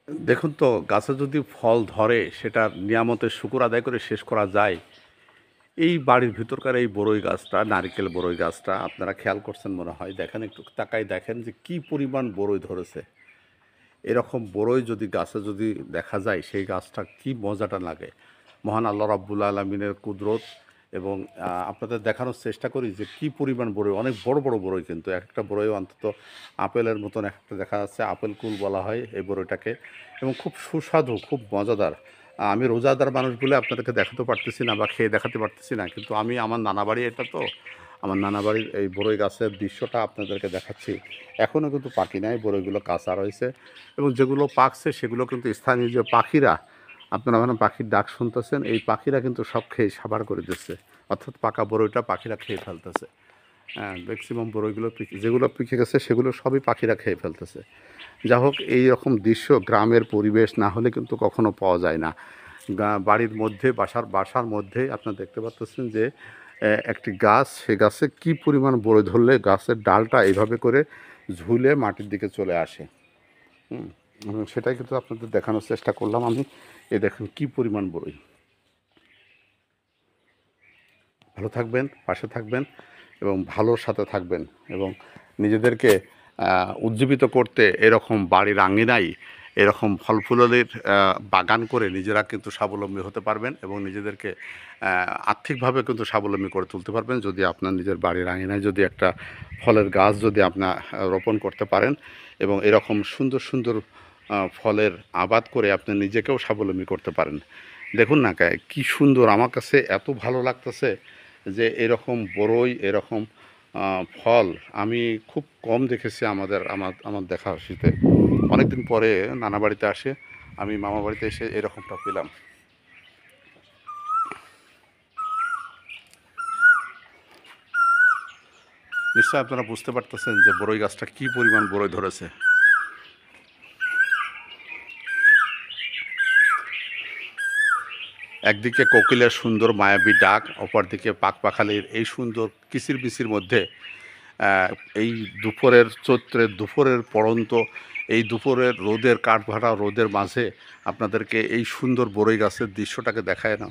দেখুন তো, গাছে যদি ফল ধরে সেটার নিয়ামতের শুকর আদায় করে শেষ করা যায়। এই বাড়ির ভিতরকার এই বড়ই গাছটা, নারিকেল বড়ই গাছটা আপনারা খেয়াল করছেন মনে হয়। দেখেন, একটু তাকাই দেখেন যে কি পরিমাণ বড়ই ধরেছে। এরকম বড়ই যদি গাছে যদি দেখা যায়, সেই গাছটা কি মজাটা লাগে। মহান আল্লাহ রাব্বুল আলামিনের কুদরত। এবং আপনাদের দেখানোর চেষ্টা করি যে কি পরিমাণ বড়ই, অনেক বড় বড় বড়ই, কিন্তু এক একটা বড়ই অন্তত আপেলের মতন একটা দেখা যাচ্ছে, আপেল কুল বলা হয় এই বড়ইটাকে। এবং খুব সুস্বাদু, খুব মজাদার। আমি রোজাদার মানুষ বলে আপনাদেরকে দেখাতে পারতেছি না বা খেয়ে দেখাতে পারতেছি না, কিন্তু আমি আমার নানা বাড়ি এটা তো, আমার নানা বাড়ির এই বড়ই গাছের দৃশ্যটা আপনাদেরকে দেখাচ্ছি। এখনও কিন্তু পাকি নাই, বড়ইগুলো কাঁচা রয়েছে। এবং যেগুলো পাকছে সেগুলো কিন্তু স্থানীয় যে পাখিরা, আপনারা মানে পাখির ডাক শুনতেছেন, এই পাখিরা কিন্তু সব খেয়ে সাবার করে দিচ্ছে। অর্থাৎ পাকা বড়ইটা পাখিরা খেয়ে ফেলতেছে। হ্যাঁ, ম্যাক্সিমাম বড়ইগুলো যেগুলো পেকে গেছে সেগুলো সবই পাখিরা খেয়ে ফেলতেছে। যা হোক, এই রকম দৃশ্য গ্রামের পরিবেশ না হলে কিন্তু কখনো পাওয়া যায় না। বাড়ির মধ্যে, বাসার মধ্যে আপনারা দেখতে পাচ্ছেন যে একটি গাছ, সে গাছে কি পরিমাণ বড়ই ধরলে গাছের ডালটা এইভাবে করে ঝুলে মাটির দিকে চলে আসে। হুম, এবং সেটাই কিন্তু আপনাদের দেখানোর চেষ্টা করলাম আমি। এ দেখেন কি পরিমাণ বড়ই। ভালো থাকবেন, পাশে থাকবেন এবং ভালোর সাথে থাকবেন। এবং নিজেদেরকে উজ্জীবিত করতে এরকম বাড়ির আঙিনায় এরকম ফল ফুলের বাগান করে নিজেরা কিন্তু স্বাবলম্বী হতে পারবেন এবং নিজেদেরকে আর্থিকভাবে কিন্তু স্বাবলম্বী করে তুলতে পারবেন, যদি আপনার নিজের বাড়ির আঙিনায় যদি একটা ফলের গাছ যদি আপনার রোপণ করতে পারেন এবং এরকম সুন্দর সুন্দর ফলের আবাদ করে আপনি নিজেকেও স্বাবলম্বী করতে পারেন। দেখুন না কি সুন্দর, আমার কাছে এত ভালো লাগতেছে যে এরকম বড়ই, এরকম ফল আমি খুব কম দেখেছি। আমার দেখা শীতে অনেকদিন পরে নানা বাড়িতে আসে, আমি মামা বাড়িতে এসে এরকমটা পেলাম। নিশ্চয়ই আপনারা বুঝতে পারতেছেন যে বড়ই গাছটা কি পরিমাণ বড়ই ধরেছে। একদিকে কোকিলের সুন্দর মায়াবী ডাক, অপরদিকে পাখপাখালির এই সুন্দর কিচিরমিচির মধ্যে আহ, এই চৈত্রের দুপুরের পড়ন্ত, এই দুপুরের রোদের কাঠভাটা রোদের মাঝে আপনাদেরকে এই সুন্দর বড়ই গাছের দৃশ্যটাকে দেখায় না,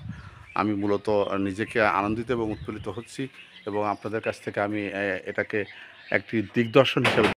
আমি মূলত নিজেকে আনন্দিত এবং উৎফুল্লিত হচ্ছি। এবং আপনাদের কাছ থেকে আমি এটাকে একটি দিগদর্শন হিসেবে